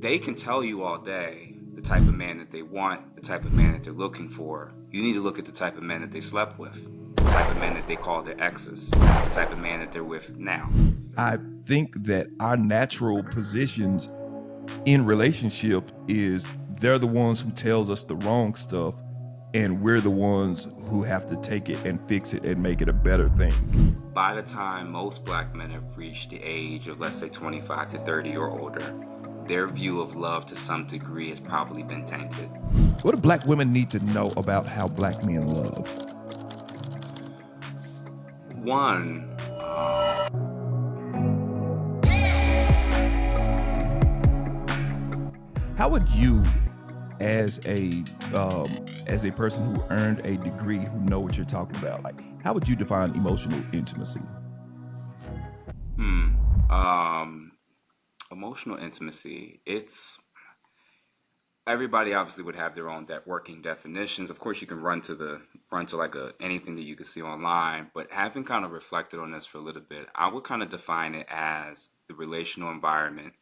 they can tell you all day the type of man that they want, the type of man that they're looking for. You need to look at the type of men that they slept with, the type of men that they call their exes, the type of man that they're with now. I think that our natural positions in relationship is they're the ones who tells us the wrong stuff, and we're the ones who have to take it and fix it and make it a better thing. By the time most black men have reached the age of, let's say, 25 to 30 or older, their view of love to some degree has probably been tainted. What do black women need to know about how black men love? One, How would you, as a person who earned a degree, who know what you're talking about, like how would you define emotional intimacy? hmm, um, emotional intimacy. It's everybody obviously would have their own working definitions. Of course, you can run to like anything that you can see online. But having kind of reflected on this for a little bit, I would kind of define it as the relational environment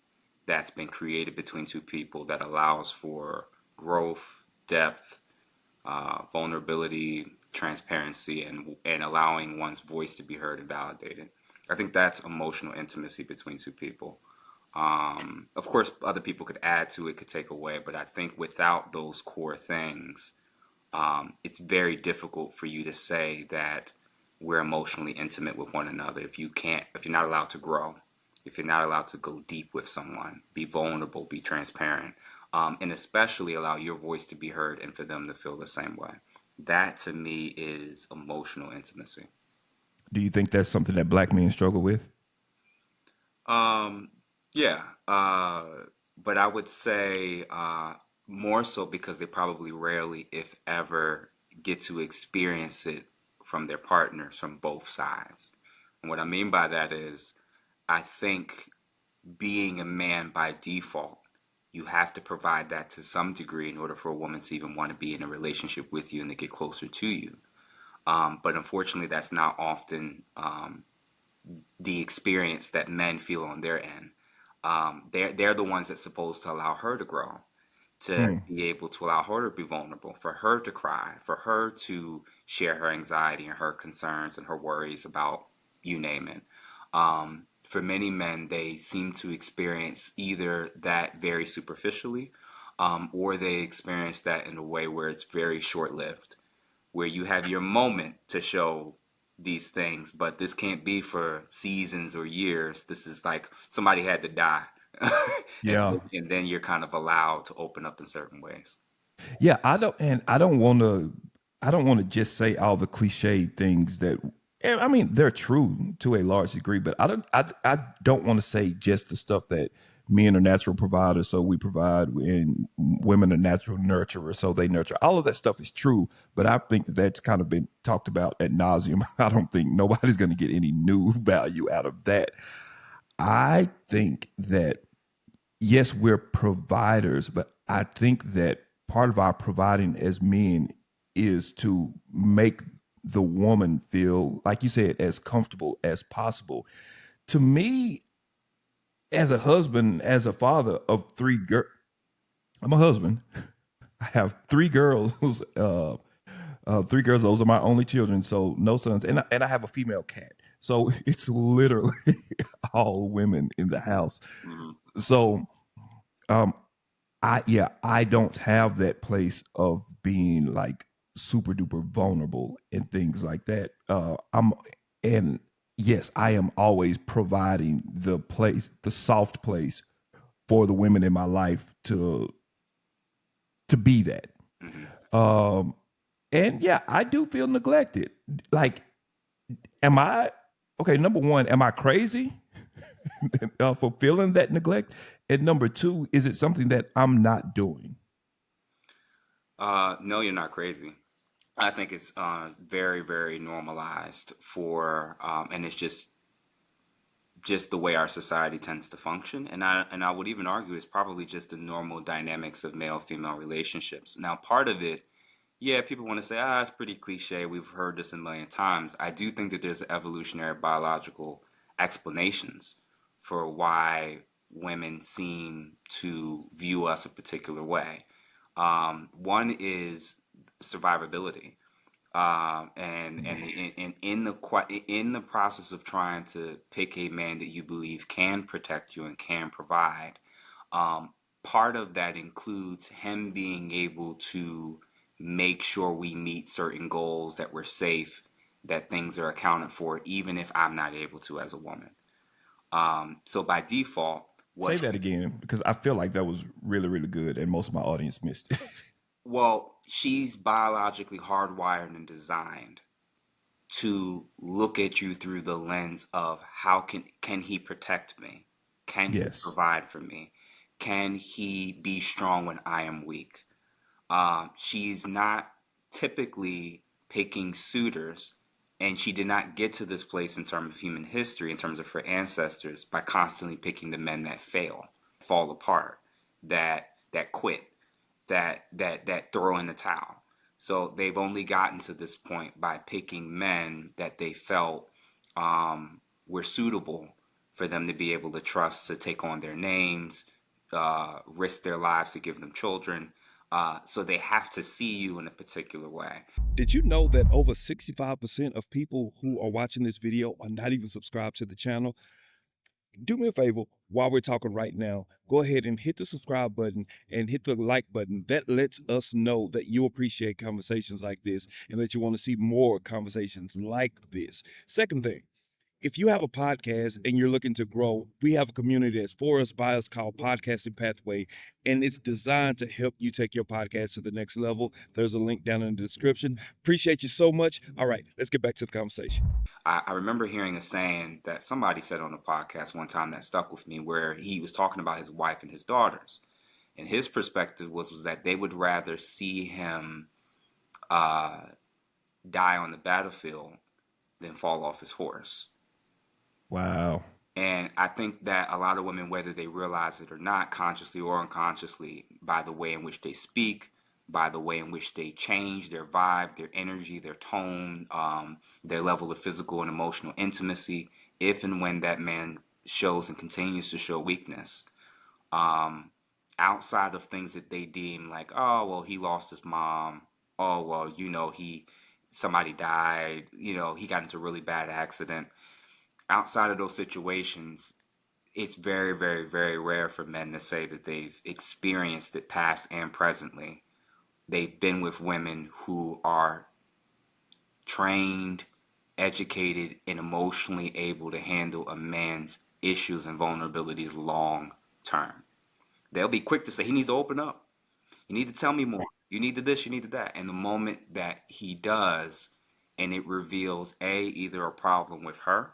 that's been created between two people that allows for growth, depth, vulnerability, transparency, and allowing one's voice to be heard and validated. I think that's emotional intimacy between two people. Of course, other people could add to it, could take away, but I think without those core things, it's very difficult for you to say that we're emotionally intimate with one another if you're not allowed to grow, if you're not allowed to go deep with someone, be vulnerable, be transparent, and especially allow your voice to be heard and for them to feel the same way. That to me is emotional intimacy. Do you think that's something that black men struggle with? Um, yeah, but I would say more so because they probably rarely, if ever, get to experience it from their partners from both sides. And what I mean by that is, I think being a man by default, you have to provide that to some degree in order for a woman to even want to be in a relationship with you and to get closer to you. But unfortunately, that's not often the experience that men feel on their end. They're the ones that's supposed to allow her to grow, to Hmm. be able to allow her to be vulnerable, for her to cry, for her to share her anxiety and her concerns and her worries about you name it. For many men, they seem to experience either that very superficially, or they experience that in a way where it's very short lived, where you have your moment to show these things, but this can't be for seasons or years. This is like somebody had to die. and, Yeah. and then you're kind of allowed to open up in certain ways. Yeah, I don't want to just say all the cliche things that, and I mean, they're true to a large degree, but I don't want to say just the stuff that men are natural providers, so we provide, and women are natural nurturers, so they nurture. All of that stuff is true, but I think that that's kind of been talked about ad nauseum. I don't think nobody's going to get any new value out of that. I think that yes, we're providers, but I think that part of our providing as men is to make the woman feel, like you said, as comfortable as possible. To me, as a husband, as a father of three girls, I'm a husband. I have three girls. Three girls. Those are my only children. So no sons, and I have a female cat. So it's literally all women in the house. Hmm. So um, I don't have that place of being like super duper vulnerable and things like that. I'm and yes, I am always providing the place, the soft place for the women in my life to be that. Hmm. Um and yeah, I do feel neglected. Like, am I okay, number one, am I crazy for feeling that neglect? And number two, is it something that I'm not doing? No, you're not crazy. I think it's very, very normalized and it's just the way our society tends to function. And I would even argue it's probably just the normal dynamics of male female relationships. Now, part of it, yeah, people want to say, it's pretty cliche. We've heard this a million times. I do think that there's evolutionary biological explanations for why women seem to view us a particular way. One is survivability, and in the process of trying to pick a man that you believe can protect you and can provide, um, part of that includes him being able to make sure we meet certain goals, that we're safe, that things are accounted for, even if I'm not able to as a woman. So by default, Say what that again because I feel like that was really, really good, and most of my audience missed it. well, she's biologically hardwired and designed to look at you through the lens of how can he protect me? Can he Yes. provide for me? Can he be strong when I am weak? She's not typically picking suitors, and she did not get to this place in terms of human history, in terms of her ancestors, by constantly picking the men that fail, fall apart, that quit, that throw in the towel. So they've only gotten to this point by picking men that they felt were suitable for them to be able to trust to take on their names, risk their lives to give them children. So they have to see you in a particular way. Did you know that over 65% of people who are watching this video are not even subscribed to the channel? Do me a favor while we're talking right now. Go ahead and hit the subscribe button and hit the like button. That lets us know that you appreciate conversations like this and that you want to see more conversations like this. Second thing, if you have a podcast and you're looking to grow, we have a community that's for us, by us, called Podcasting Pathway, and it's designed to help you take your podcast to the next level. There's a link down in the description. Appreciate you so much. All right, let's get back to the conversation. I remember hearing a saying that somebody said on a podcast one time that stuck with me, where he was talking about his wife and his daughters. And his perspective was that they would rather see him uh, die on the battlefield than fall off his horse. Wow. And I think that a lot of women, whether they realize it or not, consciously or unconsciously, by the way in which they speak, by the way in which they change their vibe, their energy, their tone, their level of physical and emotional intimacy, if and when that man shows and continues to show weakness, um, outside of things that they deem like, oh, well, he lost his mom. Oh, well, somebody died. He got into a really bad accident. Outside of those situations, it's very, very, very rare for men to say that they've experienced it past and presently. They've been with women who are trained, educated, and emotionally able to handle a man's issues and vulnerabilities long term. They'll be quick to say, he needs to open up. You need to tell me more. You need to this, you need to that. And the moment that he does, and it reveals either a problem with her,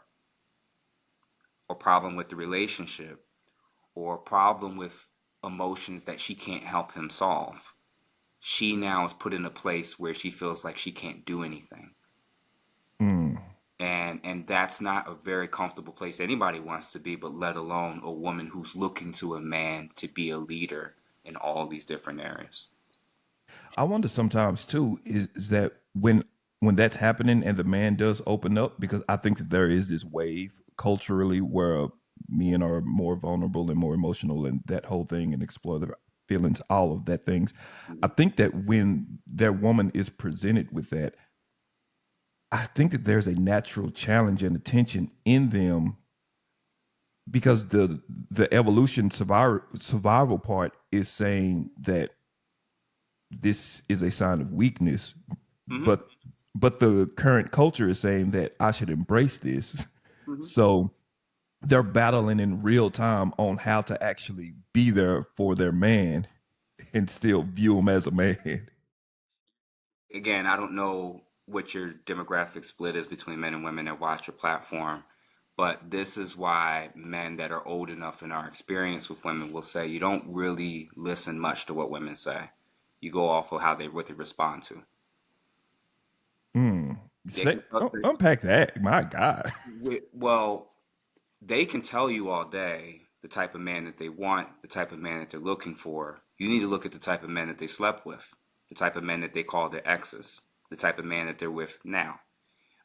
or problem with the relationship, or a problem with emotions that she can't help him solve, she now is put in a place where she feels like she can't do anything. Mm. And that's not a very comfortable place anybody wants to be, but let alone a woman who's looking to a man to be a leader in all these different areas. I wonder sometimes too is that when that's happening and the man does open up, because I think that there is this wave culturally where men are more vulnerable and more emotional and that whole thing and explore their feelings, all of that things. I Mhm. think that when their woman is presented with that, I think that there's a natural challenge and attention in them because the evolution survival part is saying that this is a sign of weakness, Mhm. but the current culture is saying that I should embrace this. Mhm. So they're battling in real time on how to actually be there for their man and still view him as a man. Again, I don't know what your demographic split is between men and women that watch your platform, but this is why men that are old enough in our experience with women will say you don't really listen much to what women say. You go off of what they respond to. Mm. They can Unpack that. My God. well, they can tell you all day the type of man that they want, the type of man that they're looking for. You need to look at the type of men that they slept with, the type of men that they call their exes, the type of man that they're with now,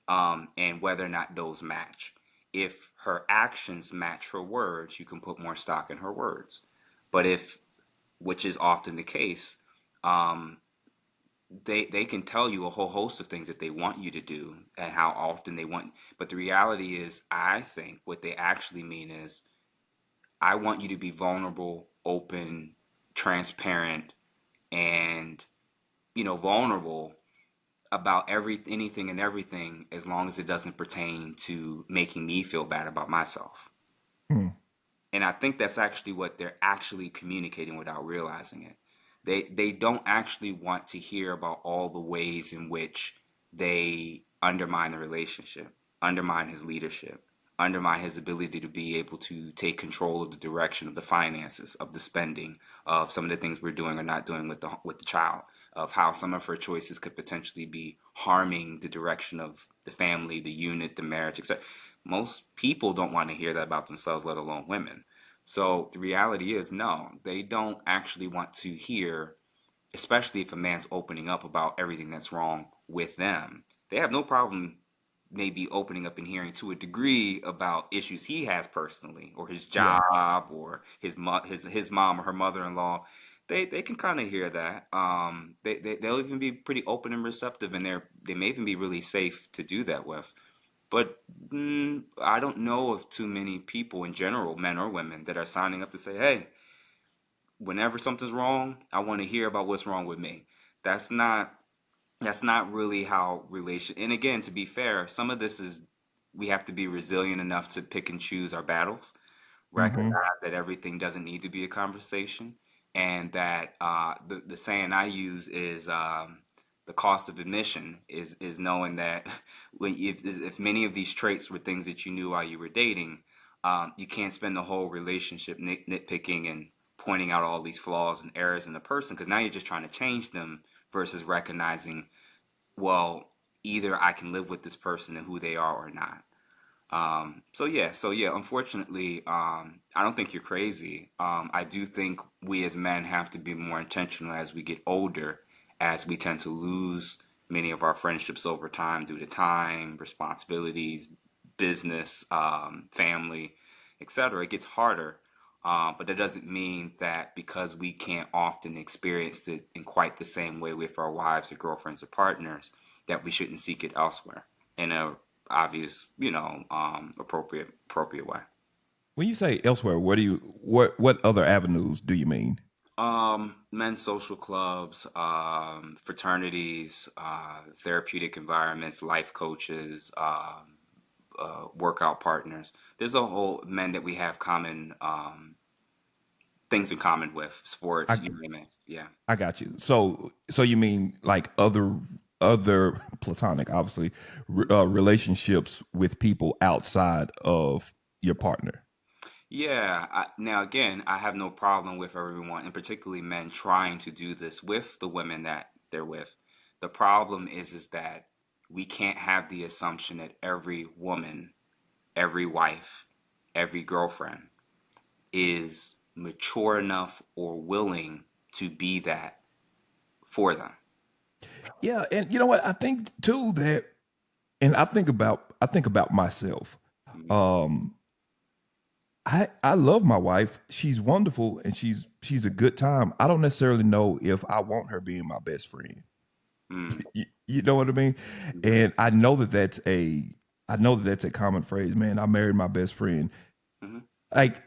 and whether or not those match. if her actions match her words, you can put more stock in her words. But if, which is often the case, um, they can tell you a whole host of things that they want you to do and how often they want. But the reality is, I think what they actually mean is, I want you to be vulnerable, open, transparent, and vulnerable about anything and everything, as long as it doesn't pertain to making me feel bad about myself. Hmm. And I think that's actually what they're actually communicating without realizing it. They don't actually want to hear about all the ways in which they undermine the relationship, undermine his leadership, undermine his ability to be able to take control of the direction of the finances, of the spending, of some of the things we're doing or not doing with the child, of how some of her choices could potentially be harming the direction of the family, the unit, the marriage, etc. Most people don't want to hear that about themselves, let alone women. So the reality is, no, they don't actually want to hear, especially if a man's opening up about everything that's wrong with them. They have no problem maybe opening up and hearing to a degree about issues he has personally, or his Yeah. job, or his mom or her mother-in-law. They can kind of hear that. They'll even be pretty open and receptive, and they may even be really safe to do that with. But I don't know of too many people in general, men or women, that are signing up to say, "Hey, whenever something's wrong, I want to hear about what's wrong with me." That's not that's not really how relation. And again, to be fair, some of this is, we have to be resilient enough to pick and choose our battles, recognize Hmm. that everything doesn't need to be a conversation, and that the saying I use is, the cost of admission is knowing that if many of these traits were things that you knew while you were dating, you can't spend the whole relationship nitpicking and pointing out all these flaws and errors in the person, because now you're just trying to change them versus recognizing, well, either I can live with this person and who they are or not. So yeah, unfortunately, I don't think you're crazy. I do think we as men have to be more intentional as we get older, as we tend to lose many of our friendships over time due to time, responsibilities, business, family, etc. It gets harder. But that doesn't mean that because we can't often experience it in quite the same way with our wives or girlfriends or partners, that we shouldn't seek it elsewhere in a obvious, appropriate way. When you say elsewhere, what other avenues do you mean? Men's social clubs, fraternities, therapeutic environments, life coaches, workout partners. There's a whole men that we have common things in common with, sports, I you name it. Yeah. I got you. So you mean like other platonic, obviously, relationships with people outside of your partner. Yeah. Now, again, I have no problem with everyone, and particularly men, trying to do this with the women that they're with. The problem is that we can't have the assumption that every woman, every wife, every girlfriend is mature enough or willing to be that for them. Yeah, and you know what? I think too that, and I think about myself. Mhm. Um, I love my wife. She's wonderful, and she's a good time. I don't necessarily know if I want her being my best friend. Mm. You know what I mean? Mhm. And I know that that's a common phrase. Man, I married my best friend. Mhm. Like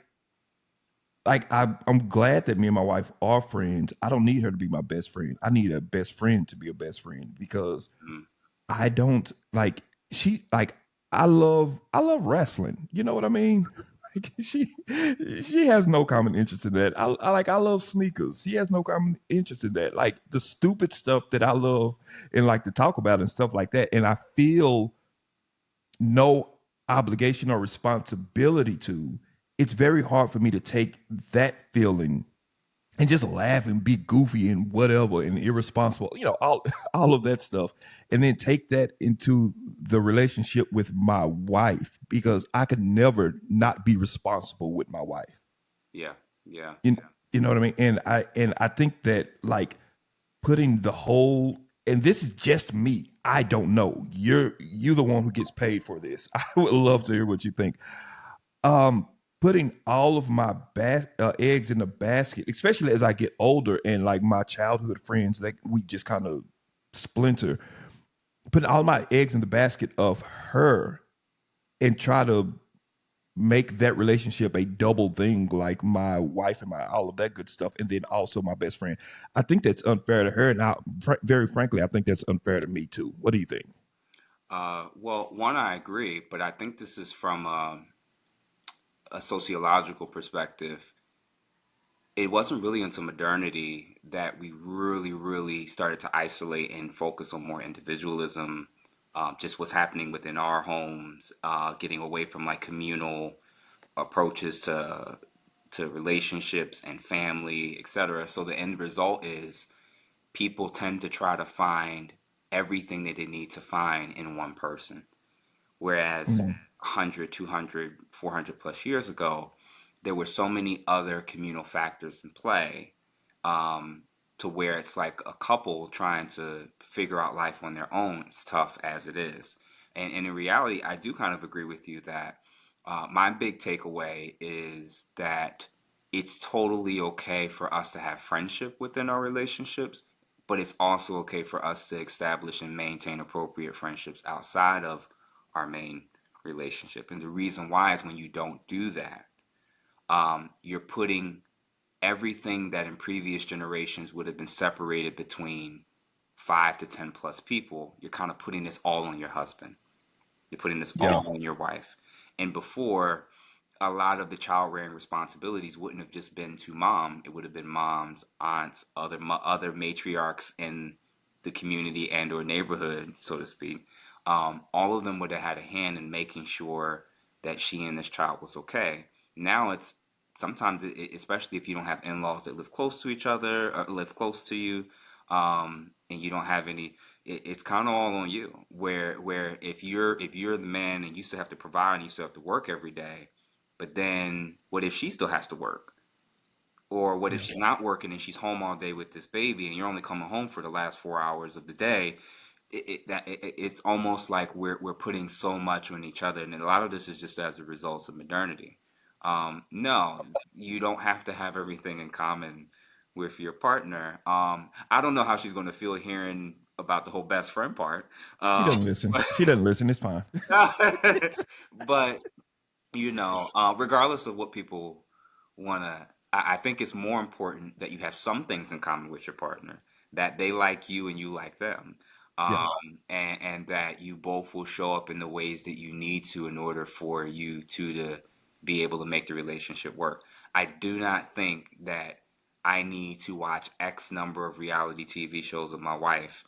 I'm glad that me and my wife are friends. I don't need her to be my best friend. I need a best friend to be a best friend because Mhm. I don't like like I love wrestling. You know what I mean? Like she has no common interest in that. I love sneakers. She has no common interest in that. Like the stupid stuff that I love and like to talk about and stuff like that. And I feel no obligation or responsibility to. It's very hard for me to take that feeling and just laugh and be goofy and whatever and irresponsible, all all of that stuff, and then take that into the relationship with my wife because I could never not be responsible with my wife. Yeah. Yeah. You, you know what I mean? And I think that like putting the whole and this is just me. I don't know. You the one who gets paid for this. I would love to hear what you think. Um, Putting all of my eggs in the basket, especially as I get older, and like my childhood friends, that we just kind of splinter. Putting all my eggs in the basket of her and try to make that relationship a double thing, like my wife and my all of that good stuff, and then also my best friend. I think that's unfair to her, and very frankly, I think that's unfair to me too. What do you think? Well, one, I agree, but I think this is from a sociological perspective. It wasn't really until modernity that we really, really started to isolate and focus on more individualism, just what's happening within our homes, getting away from like communal approaches to relationships and family, etc. So the end result is people tend to try to find everything that they need to find in one person. Whereas Mm, 100, 200, 400 plus years ago, there were so many other communal factors in play, um, to where it's like a couple trying to figure out life on their own. It's tough as it is. And in reality, I do kind of agree with you that my big takeaway is that it's totally okay for us to have friendship within our relationships, but it's also okay for us to establish and maintain appropriate friendships outside of our main relationship. And the reason why is when you don't do that, you're putting everything that in previous generations would have been separated between 5 to 10 plus people, you're kind of putting this all on your husband. You're putting this yeah, all on your wife. And before, a lot of the child rearing responsibilities wouldn't have just been to mom. It would have been moms, aunts, other matriarchs in the community and or neighborhood, so to speak. All of them would have had a hand in making sure that she and this child was okay. Now it's sometimes, especially if you don't have in-laws that live close to each other or live close to you, and you don't have any, it's kind of all on you. Where if you're the man and you still have to provide and you still have to work every day, but then what if she still has to work? Or what if yeah. she's not working and she's home all day with this baby and you're only coming home for the last 4 hours of the day? It's almost like we're putting so much on each other, and a lot of this is just as a result of modernity. No, you don't have to have everything in common with your partner. I don't know how she's going to feel hearing about the whole best friend part, She um, doesn't listen. She doesn't listen. It's fine. but regardless of what people want to, I think it's more important that you have some things in common with your partner, that they like you and you like them, Yeah. and that you both will show up in the ways that you need to in order for you to be able to make the relationship work. I do not think that I need to watch X number of reality TV shows with my wife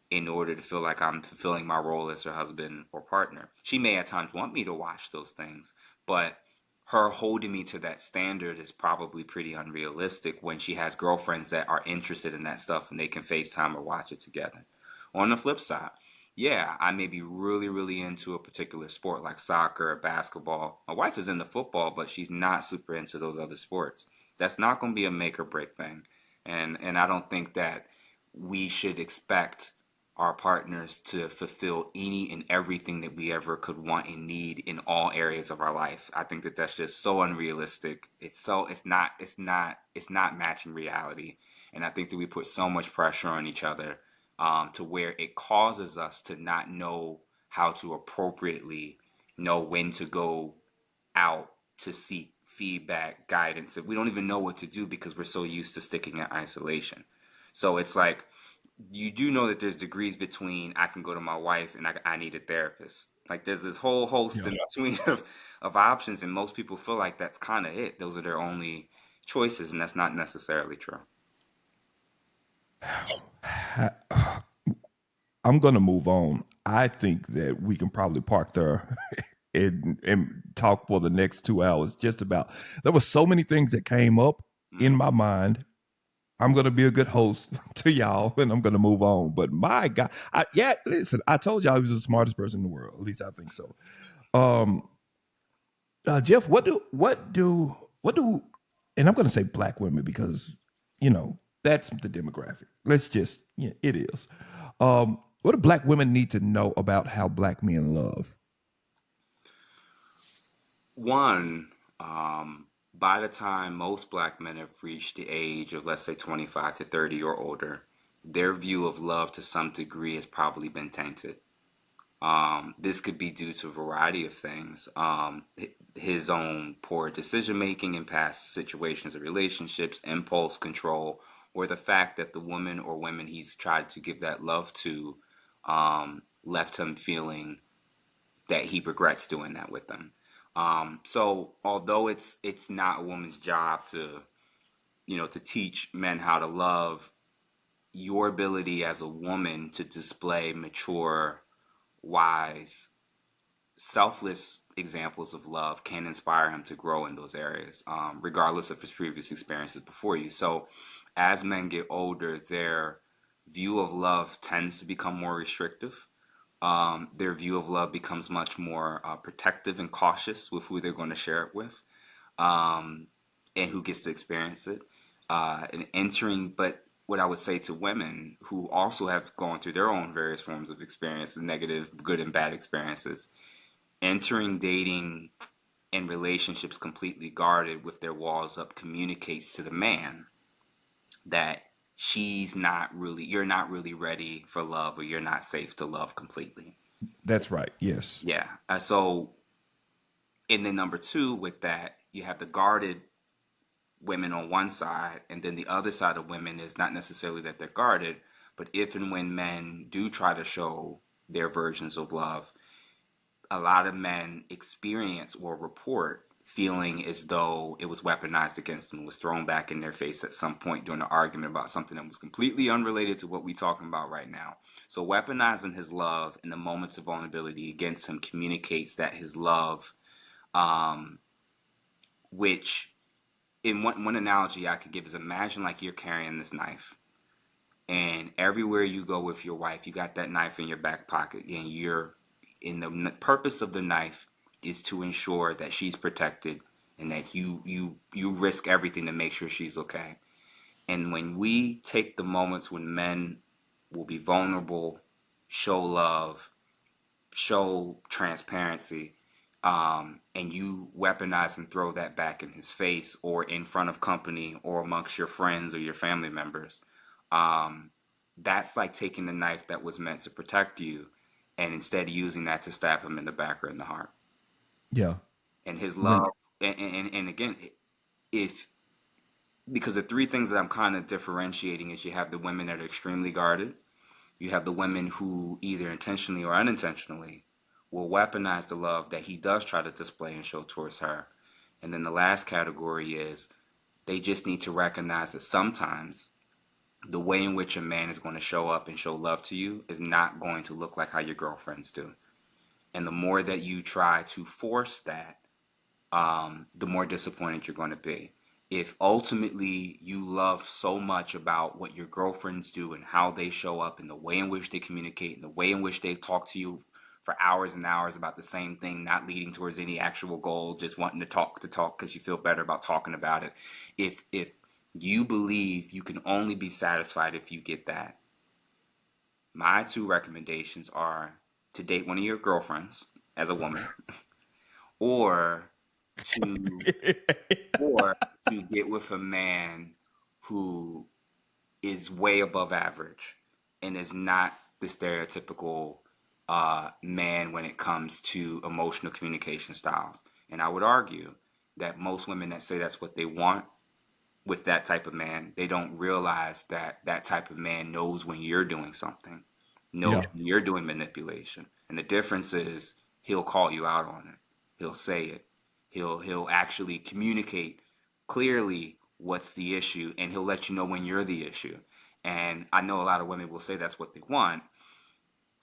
in order to feel like I'm fulfilling my role as her husband or partner. She may at times want me to watch those things, but her holding me to that standard is probably pretty unrealistic when she has girlfriends that are interested in that stuff and they can FaceTime or watch it together. On the flip side, yeah, I may be really, really into a particular sport like soccer or basketball. My wife is into football, but she's not super into those other sports. That's not going to be a make or break thing. And I don't think that we should expect our partners to fulfill any and everything that we ever could want and need in all areas of our life. I think that that's just so unrealistic. It's not matching reality. And I think that we put so much pressure on each other, to where it causes us to not know how to appropriately know when to go out to seek feedback, guidance. We don't even know what to do because we're so used to sticking in isolation. So it's like, you do know that there's degrees between I can go to my wife and I need a therapist. Like there's this whole host Yeah. in between of options, and most people feel like that's kind of it. Those are their only choices, and that's not necessarily true. I'm gonna move on. I think that we can probably park there and talk for the next 2 hours. Just about there were so many things that came up in Mm. my mind. I'm gonna be a good host to y'all, and I'm gonna move on. But my God, yeah, listen, I told y'all he was the smartest person in the world. At least I think so. Um, Jeff, what do, and I'm gonna say black women because you know that's the demographic. Let's just, yeah, it is. What do black women need to know about how black men love? One, by the time most black men have reached the age of, let's say, 25 to 30 or older, their view of love to some degree has probably been tainted. This could be due to a variety of things. His own poor decision making in past situations of relationships, impulse control, or the fact that the woman or women he's tried to give that love to left him feeling that he regrets doing that with them. So although it's not a woman's job to to teach men how to love, your ability as a woman to display mature, wise, selfless examples of love can inspire him to grow in those areas, regardless of his previous experiences before you. So, as men get older, their view of love tends to become more restrictive. Their view of love becomes much more protective and cautious with who they're going to share it with, um, and who gets to experience it. And entering, but what I would say to women who also have gone through their own various forms of experiences, negative, good, and bad experiences, entering dating and relationships completely guarded with their walls up communicates to the man that you're not really ready for love, or you're not safe to love completely. That's right. Yes. Yeah. And then number two, with that, you have the guarded women on one side, and then the other side of women is not necessarily that they're guarded, but if and when men do try to show their versions of love, a lot of men experience or report feeling as though it was weaponized against them, was thrown back in their face at some point during an argument about something that was completely unrelated to what we're talking about right now. So weaponizing his love in the moments of vulnerability against him communicates that his love, um, which in one analogy I could give is, imagine like you're carrying this knife, and everywhere you go with your wife, you got that knife in your back pocket, and you're in the purpose of the knife is to ensure that she's protected, and that you risk everything to make sure she's okay. And when we take the moments when men will be vulnerable, show love, show transparency, and you weaponize and throw that back in his face, or in front of company, or amongst your friends or your family members, um, that's like taking the knife that was meant to protect you, and instead using that to stab him in the back or in the heart. Yeah. And his When love, and again, if because the three things that I'm kind of differentiating is, you have the women that are extremely guarded, you have the women who either intentionally or unintentionally will weaponize the love that he does try to display and show towards her. And then the last category is, they just need to recognize that sometimes the way in which a man is going to show up and show love to you is not going to look like how your girlfriends do. And the more that you try to force that, the more disappointed you're going to be. If ultimately you love so much about what your girlfriends do and how they show up and the way in which they communicate and the way in which they talk to you for hours and hours about the same thing, not leading towards any actual goal, just wanting to talk because you feel better about talking about it. If you believe you can only be satisfied if you get that, my two recommendations are to date one of your girlfriends as a woman, or to or to get with a man who is way above average and is not the stereotypical man when it comes to emotional communication styles. And I would argue that most women that say that's what they want with that type of man, they don't realize that that type of man knows when you're doing something, knows yeah. when you're doing manipulation. And the difference is, he'll call you out on it. He'll say it. He'll actually communicate clearly what's the issue, and he'll let you know when you're the issue. And I know a lot of women will say that's what they want.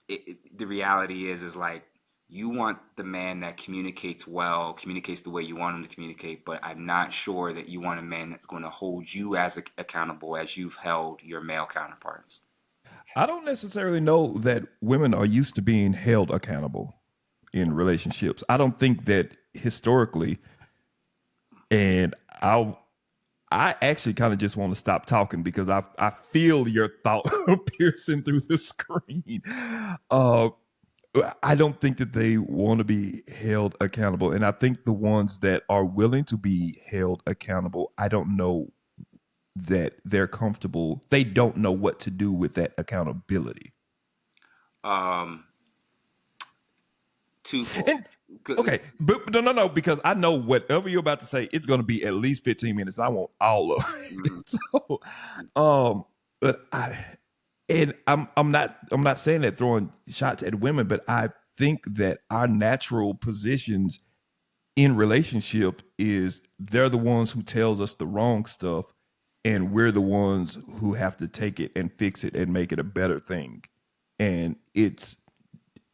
The reality is like, you want the man that communicates well, communicates the way you want him to communicate, but I'm not sure that you want a man that's going to hold you as accountable as you've held your male counterparts. I don't necessarily know that women are used to being held accountable in relationships. I don't think that historically, and I'll I actually kind of just want to stop talking because I feel your thought piercing through the screen. Uh, I don't think that they want to be held accountable, and I think the ones that are willing to be held accountable, I don't know that they're comfortable. They don't know what to do with that accountability. Um, Twofold. And okay, but no, no, no, because I know whatever you're about to say, it's going to be at least 15 minutes. I want all of Mm, it. So, um, but I'm not saying that throwing shots at women, but I think that our natural positions in relationship is they're the ones who tells us the wrong stuff, and we're the ones who have to take it and fix it and make it a better thing. And it's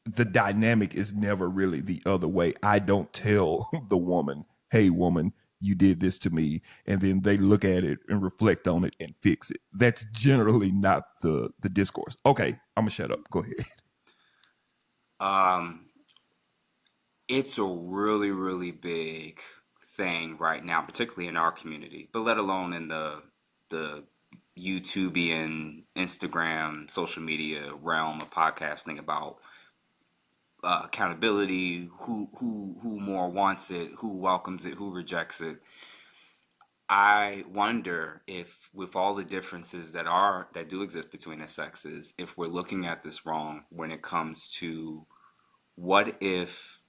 the dynamic is never really the other way. I don't tell the woman, "Hey, woman, you did this to me," and then they look at it and reflect on it and fix it. That's generally not the discourse. Okay, I'm gonna shut up. Go ahead. um, it's a really, really big thing right now, particularly in our community, but let alone in the YouTubian, Instagram, social media realm of podcasting about accountability, who more wants it, who welcomes it, who rejects it. I wonder if, with all the differences that do exist between the sexes, if we're looking at this wrong when it comes to what if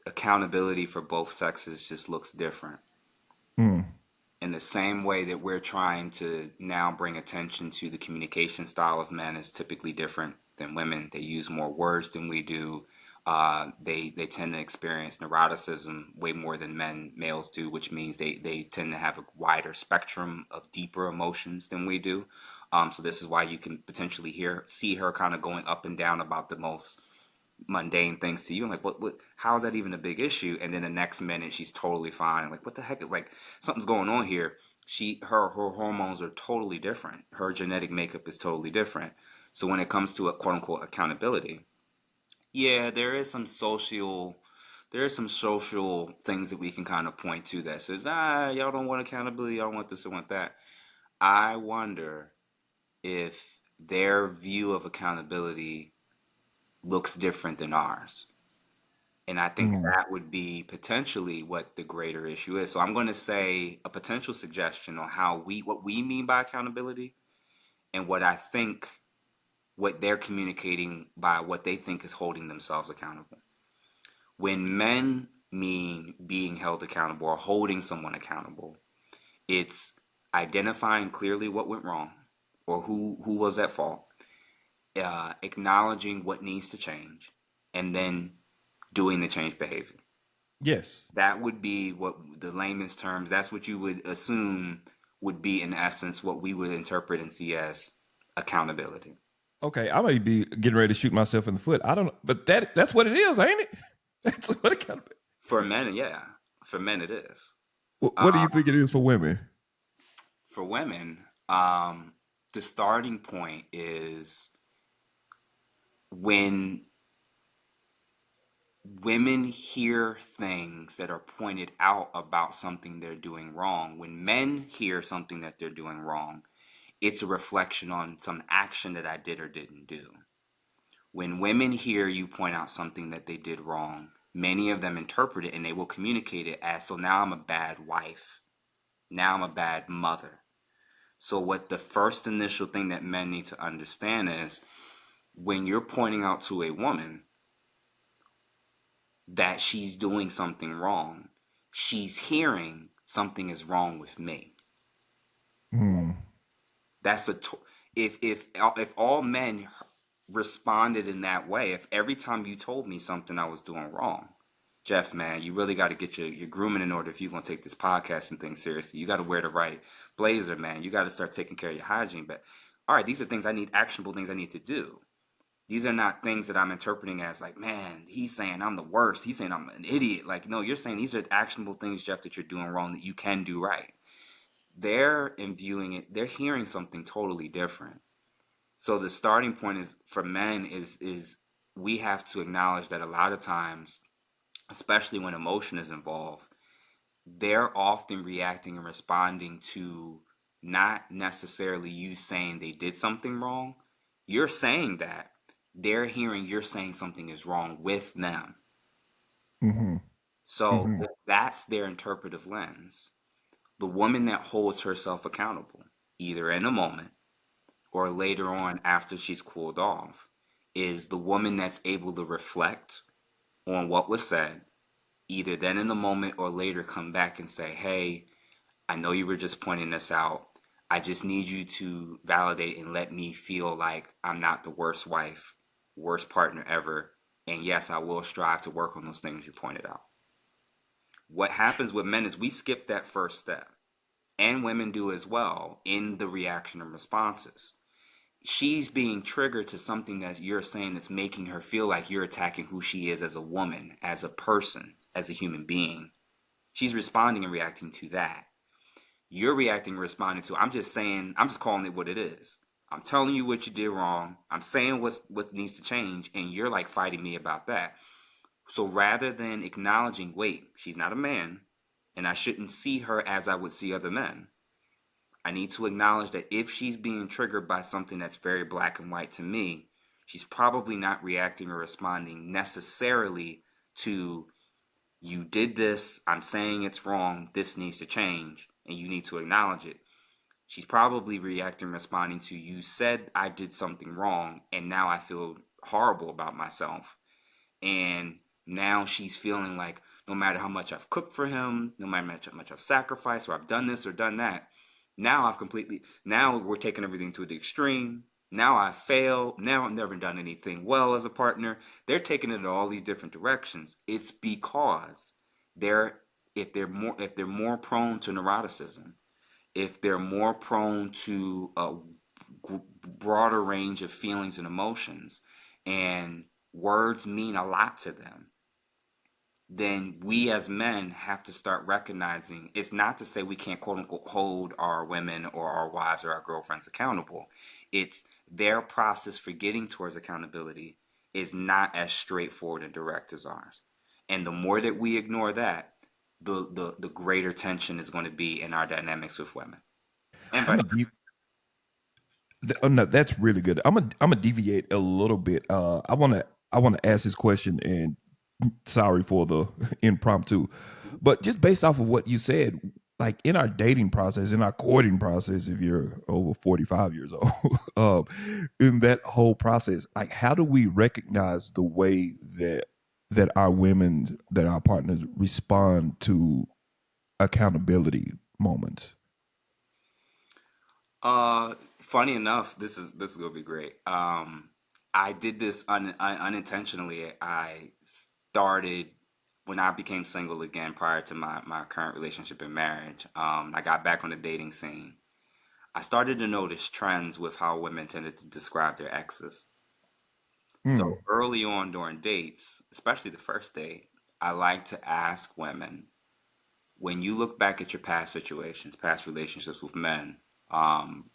accountability for both sexes just looks different. Mm, In the same way that we're trying to now bring attention to the communication style of men is typically different than women. They use more words than we do. They tend to experience neuroticism way more than males do, which means they tend to have a wider spectrum of deeper emotions than we do. So this is why you can potentially see her kind of going up and down about the most mundane things to you. And like, what, how is that even a big issue? And then the next minute she's totally fine. Like, what the heck? Like, something's going on here. Her hormones are totally different. Her genetic makeup is totally different. So when it comes to a quote unquote accountability, yeah, there is some social things that we can kind of point to that says, y'all don't want accountability, y'all want this or want that. I wonder if their view of accountability looks different than ours. And I think mm. that would be potentially what the greater issue is. So I'm going to say a potential suggestion on what we mean by accountability and what they're communicating by what they think is holding themselves accountable. When men mean being held accountable or holding someone accountable, it's identifying clearly what went wrong or who was at fault, acknowledging what needs to change, and then doing the change behavior. Yes. That would be what the layman's terms, that's what you would assume would be, in essence, what we would interpret and see as accountability. Okay, I may be getting ready to shoot myself in the foot. I don't know, but that's what it is, ain't it? That's what it kind of. For men, yeah. For men, it is. What do you think it is for women? For women, the starting point is when women hear things that are pointed out about something they're doing wrong. When men hear something that they're doing wrong, it's a reflection on some action that I did or didn't do. When women hear you point out something that they did wrong, many of them interpret it and they will communicate it as, so now I'm a bad wife. Now I'm a bad mother. So, what the first initial thing that men need to understand is when you're pointing out to a woman that she's doing something wrong, she's hearing something is wrong with me. Hmm. That's if all men responded in that way, if every time you told me something I was doing wrong, Jeff, man, you really got to get your grooming in order if you're gonna take this podcasting thing seriously. You got to wear the right blazer, man. You got to start taking care of your hygiene. But all right, these are things I need, actionable things I need to do. These are not things that I'm interpreting as like, man, he's saying I'm the worst. He's saying I'm an idiot. Like, no, you're saying these are actionable things, Jeff, that you're doing wrong that you can do right. They're imbuing it. They're hearing something totally different. So the starting point is for men is we have to acknowledge that a lot of times, especially when emotion is involved, they're often reacting and responding to not necessarily you saying they did something wrong. You're saying that. They're hearing you're saying something is wrong with them. Mm-hmm. So Mm-hmm. if that's their interpretive lens, the woman that holds herself accountable, either in a moment or later on after she's cooled off, is the woman that's able to reflect on what was said, either then in the moment or later come back and say, hey, I know you were just pointing this out. I just need you to validate and let me feel like I'm not the worst wife, worst partner ever. And yes, I will strive to work on those things you pointed out. What happens with men is we skip that first step, and women do as well in the reaction and responses. She's being triggered to something that you're saying that's making her feel like you're attacking who she is as a woman, as a person, as a human being. She's responding and reacting to that. You're reacting and responding to, I'm just saying, I'm just calling it what it is. I'm telling you what you did wrong. I'm saying what needs to change, and you're like fighting me about that. So rather than acknowledging, wait, she's not a man, and I shouldn't see her as I would see other men, I need to acknowledge that if she's being triggered by something that's very black and white to me, she's probably not reacting or responding necessarily to, you did this, I'm saying it's wrong, this needs to change, and you need to acknowledge it. She's probably reacting, responding to, you said I did something wrong, and now I feel horrible about myself. And now she's feeling like no matter how much I've cooked for him, no matter how much I've sacrificed, or I've done this or done that, now I've completely, now we're taking everything to the extreme. Now I failed. Now I've never done anything well as a partner. They're taking it in all these different directions. It's because they're, if they're more prone to neuroticism, if they're more prone to a broader range of feelings and emotions, and words mean a lot to them, then we as men have to start recognizing, it's not to say we can't quote unquote hold our women or our wives or our girlfriends accountable. It's their process for getting towards accountability is not as straightforward and direct as ours. And the more that we ignore that, the greater tension is going to be in our dynamics with women and I'm vice a versa. deep. Oh no, that's really good. I'm a deviate a little bit. I want to ask this question, and sorry for the impromptu, but just based off of what you said, like in our dating process, in our courting process, if you're over 45 years old, in that whole process, like how do we recognize the way that our women, that our partners respond to accountability moments? Funny enough, this is gonna be great. I did this unintentionally. I started when I became single again prior to my current relationship and marriage. I got back on the dating scene. I started to notice trends with how women tended to describe their exes. Hmm. So early on during dates, especially the first date, I like to ask women, when you look back at your past situations, past relationships with men, um,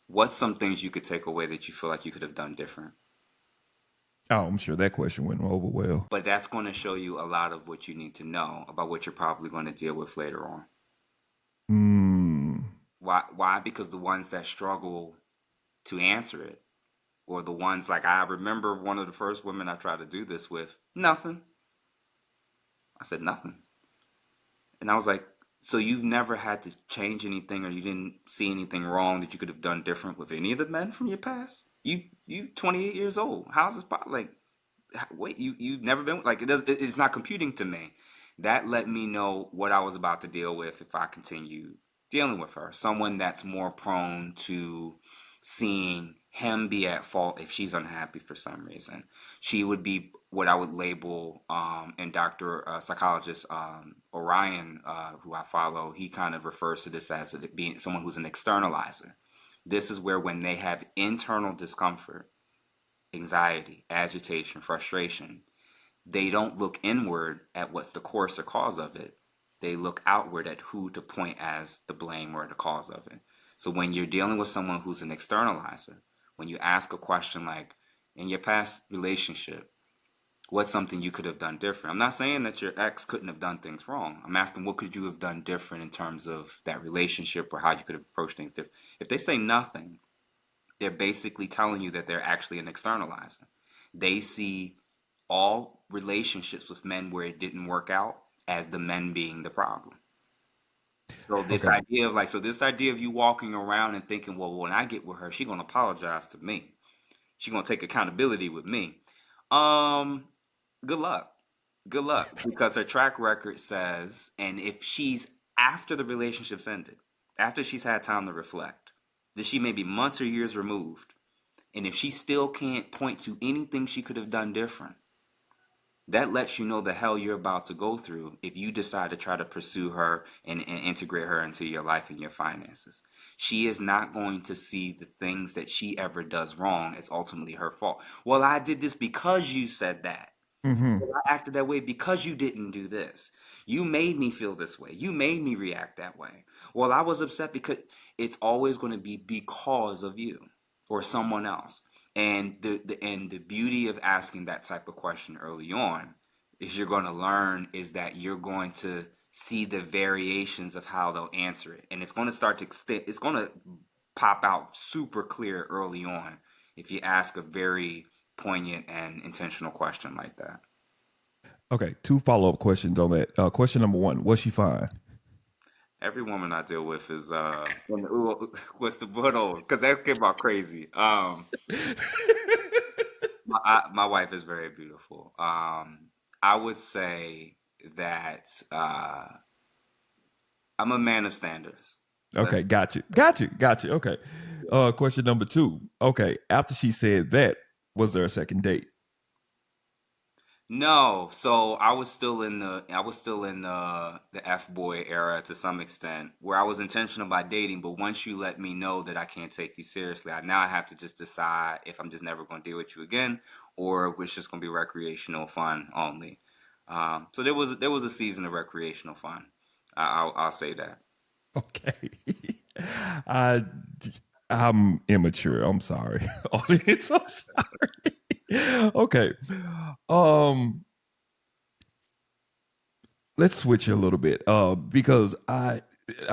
what's some things you could take away that you feel like you could have done different? Oh, I'm sure that question went over well. But that's going to show you a lot of what you need to know about what you're probably going to deal with later on. Hmm. Why? Why? Because the ones that struggle to answer it, or the ones like, I remember one of the first women I tried to do this with, nothing. I said nothing. And I was like, so you've never had to change anything, or you didn't see anything wrong that you could have done different with any of the men from your past? You 28 years old. How's this possible? Like, wait, you've never been, like, it's not computing to me. That let me know what I was about to deal with if I continue dealing with her. Someone that's more prone to seeing him be at fault if she's unhappy for some reason. She would be what I would label, and Dr. Psychologist Orion, who I follow, he kind of refers to this as being someone who's an externalizer. This is where, when they have internal discomfort, anxiety, agitation, frustration, they don't look inward at what's the cause or cause of it. They look outward at who to point as the blame or the cause of it. So when you're dealing with someone who's an externalizer, when you ask a question like, in your past relationship, What's something you could have done different? I'm not saying that your ex couldn't have done things wrong. I'm asking what could you have done different in terms of that relationship or how you could have approached things different. If they say nothing, they're basically telling you that they're actually an externalizer. They see all relationships with men where it didn't work out as the men being the problem. So this Okay. idea of like, so this idea of you walking around and thinking, well, when I get with her, she gonna apologize to me. She gonna take accountability with me. Um, Good luck. Good luck. Because her track record says, and if she's after the relationship's ended, after she's had time to reflect, that she may be months or years removed, and if she still can't point to anything she could have done different, that lets you know the hell you're about to go through if you decide to try to pursue her and integrate her into your life and your finances. She is not going to see the things that she ever does wrong as ultimately her fault. Well, I did this because you said that. Mm-hmm. Well, I acted that way because you didn't do this. You made me feel this way. You made me react that way. Well, I was upset because it's always going to be because of you or someone else. And the beauty of asking that type of question early on is you're going to learn is that you're going to see the variations of how they'll answer it. And it's going to start to extend, it's going to pop out super clear early on if you ask a very poignant and intentional question like that. Okay. Two follow-up questions on that. Question number one: was she fine? Every woman I deal with is what's the what because that came out crazy. My wife is very beautiful. I would say that I'm a man of standards. Let's Okay, got you, got you, got you. Okay. yeah. Question number two. Okay, after she said that, was there a second date? No, so I was still in the F boy era to some extent, where I was intentional about dating, but once you let me know that I can't take you seriously, I have to just decide if I'm just never going to deal with you again, or if it's just going to be recreational fun only. So there was a season of recreational fun. I'll say that. Okay. I I'm immature. I'm sorry. Audience, I'm sorry. Okay. Um let's switch a little bit. Because I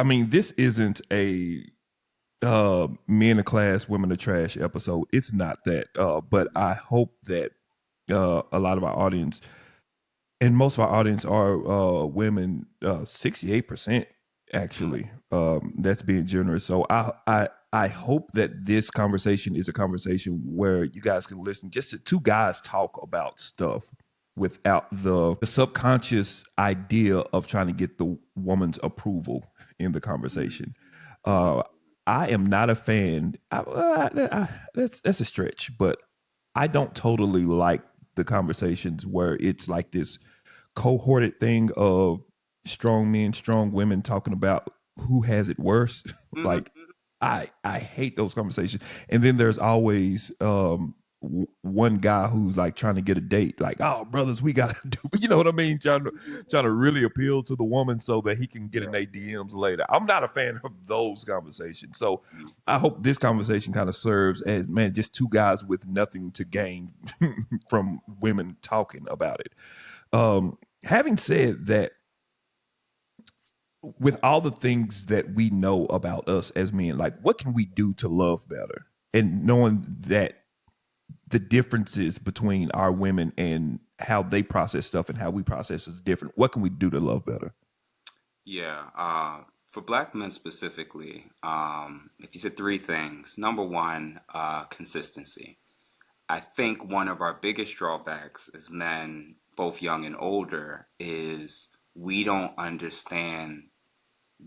mean this isn't a men are class, women are trash episode. It's not that. But I hope that a lot of our audience and most of our audience are women, 68% Mhm. actually. That's being generous. So I hope that this conversation is a conversation where you guys can listen just to two guys talk about stuff without the subconscious idea of trying to get the woman's approval in the Mhm. conversation. Mhm. Uh, I am not a fan. That's a stretch, but I don't totally like the conversations where it's like this cohorted thing of strong men, strong women talking about who has it worse. Mhm. Like I hate those conversations. And then there's always one guy who's like trying to get a date, like, oh brothers, we gotta do, you know what I mean? Trying to really appeal to the woman so that he can get in Yeah. their DMs later. I'm not a fan of those conversations. So Mhm. I hope this conversation kind of serves as, man, just two guys with nothing to gain from women talking about it. Having said that, with all the things that we know about us as men, like what can we do to love better? And knowing that the differences between our women and how they process stuff and how we process is different. What can we do to love better? Yeah, for black men specifically, if you said three things, number one, consistency. I think one of our biggest drawbacks as men, both young and older, is we don't understand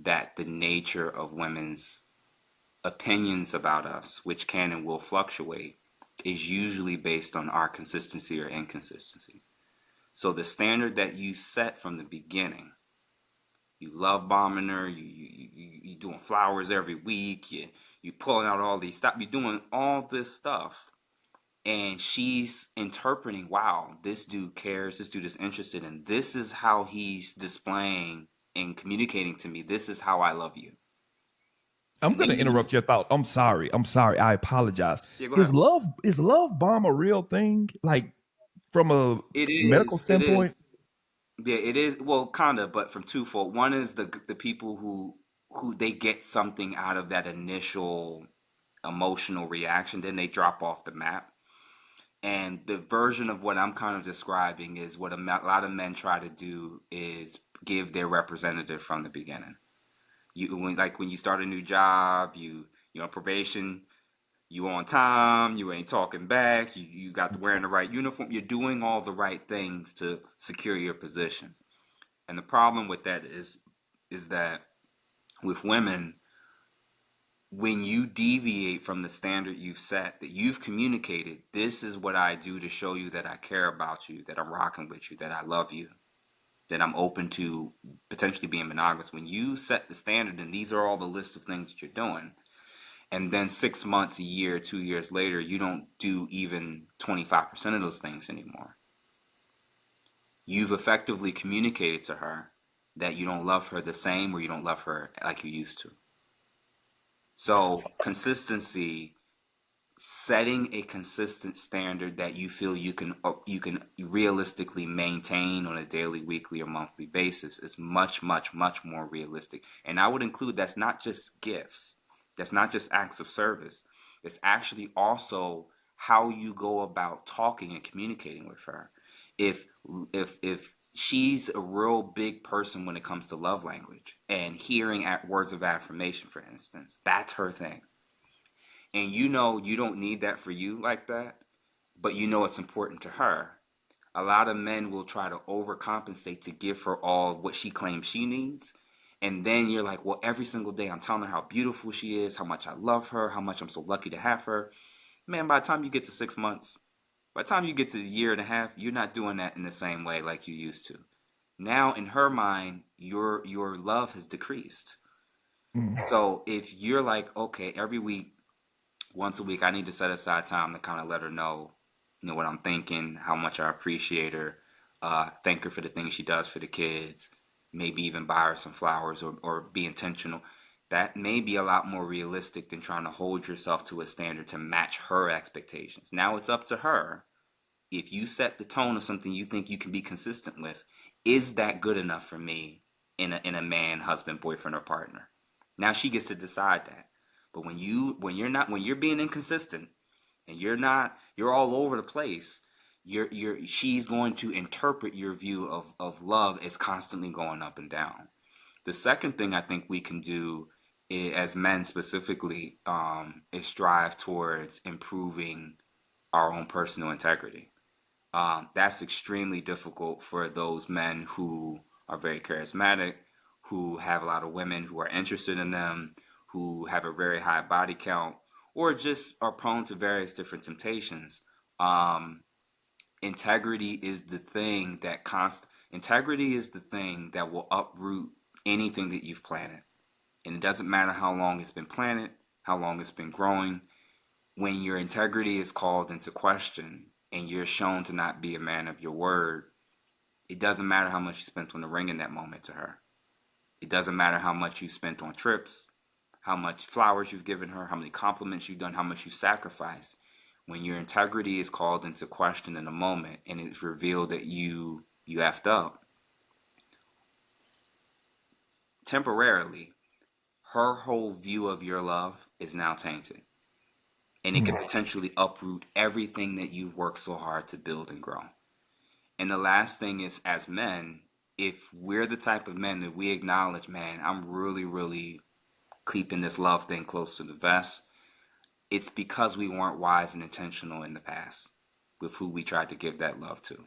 that the nature of women's opinions about us, which can and will fluctuate, is usually based on our consistency or inconsistency. So the standard that you set from the beginning, you love bombing her, you doing flowers every week, you pulling out all these stuff, you doing all this stuff, and she's interpreting, wow, this dude cares, this dude is interested, and this is how he's displaying and communicating to me. This is how I love you. I'm And then going to interrupt your thought. I'm sorry. I'm sorry. I apologize. yeah, go ahead. Is love bomb a real thing? Like from a It medical is. It is. standpoint. Yeah, it is. Well, kind of, but from twofold. One is the people who they get something out of that initial emotional reaction, then they drop off the map. And the version of what I'm kind of describing is what a lot of men try to do is give their representative from the beginning. When you start a new job, you're on probation, you on time, you ain't talking back, you got wearing the right uniform, you're doing all the right things to secure your position. And the problem with that is that with women, when you deviate from the standard you've set, that you've communicated, this is what I do to show you that I care about you, that I'm rocking with you, that I love you, that I'm open to potentially being monogamous. When you set the standard and these are all the list of things that you're doing, and then 6 months, a year, 2 years later, you don't do even 25% of those things anymore. You've effectively communicated to her that you don't love her the same or you don't love her like you used to. So consistency, setting a consistent standard that you feel you can realistically maintain on a daily, weekly, or monthly basis is much, much, much more realistic. And I would include that's not just gifts, that's not just acts of service. It's actually also how you go about talking and communicating with her. If if she's a real big person when it comes to love language and hearing at words of affirmation, for instance, that's her thing, and you know you don't need that for you like that, but you know it's important to her. A lot of men will try to overcompensate to give her all what she claims she needs. And then you're like, well, every single day I'm telling her how beautiful she is, how much I love her, how much I'm so lucky to have her. Man, by the time you get to 6 months, by the time you get to a year and a half, you're not doing that in the same way like you used to. Now, in her mind, your love has decreased. Mm. So if you're like, okay, every week, once a week, I need to set aside time to kind of let her know, what I'm thinking, how much I appreciate her, thank her for the things she does for the kids, maybe even buy her some flowers or be intentional. That may be a lot more realistic than trying to hold yourself to a standard to match her expectations. Now it's up to her. If you set the tone of something you think you can be consistent with, is that good enough for me in a man, husband, boyfriend, or partner? Now she gets to decide that. But when you're being inconsistent and you're all over the place, she's going to interpret your view of love as constantly going up and down. The second thing I think we can do as men specifically is strive towards improving our own personal integrity. That's extremely difficult for those men who are very charismatic, who have a lot of women who are interested in them, who have a very high body count, or just are prone to various different temptations. Um, integrity is the thing that integrity is the thing that will uproot anything that you've planted. And it doesn't matter how long it's been planted, how long it's been growing. When your integrity is called into question and you're shown to not be a man of your word, it doesn't matter how much you spent on the ring in that moment to her. It doesn't matter how much you spent on trips, how much flowers you've given her, how many compliments you've done, how much you sacrificed. When your integrity is called into question in a moment and it's revealed that you effed up temporarily, her whole view of your love is now tainted. And it Mm. could potentially uproot everything that you've worked so hard to build and grow. And the last thing is, as men, if we're the type of men that we acknowledge, man, I'm really, really keeping this love thing close to the vest, it's because we weren't wise and intentional in the past with who we tried to give that love to.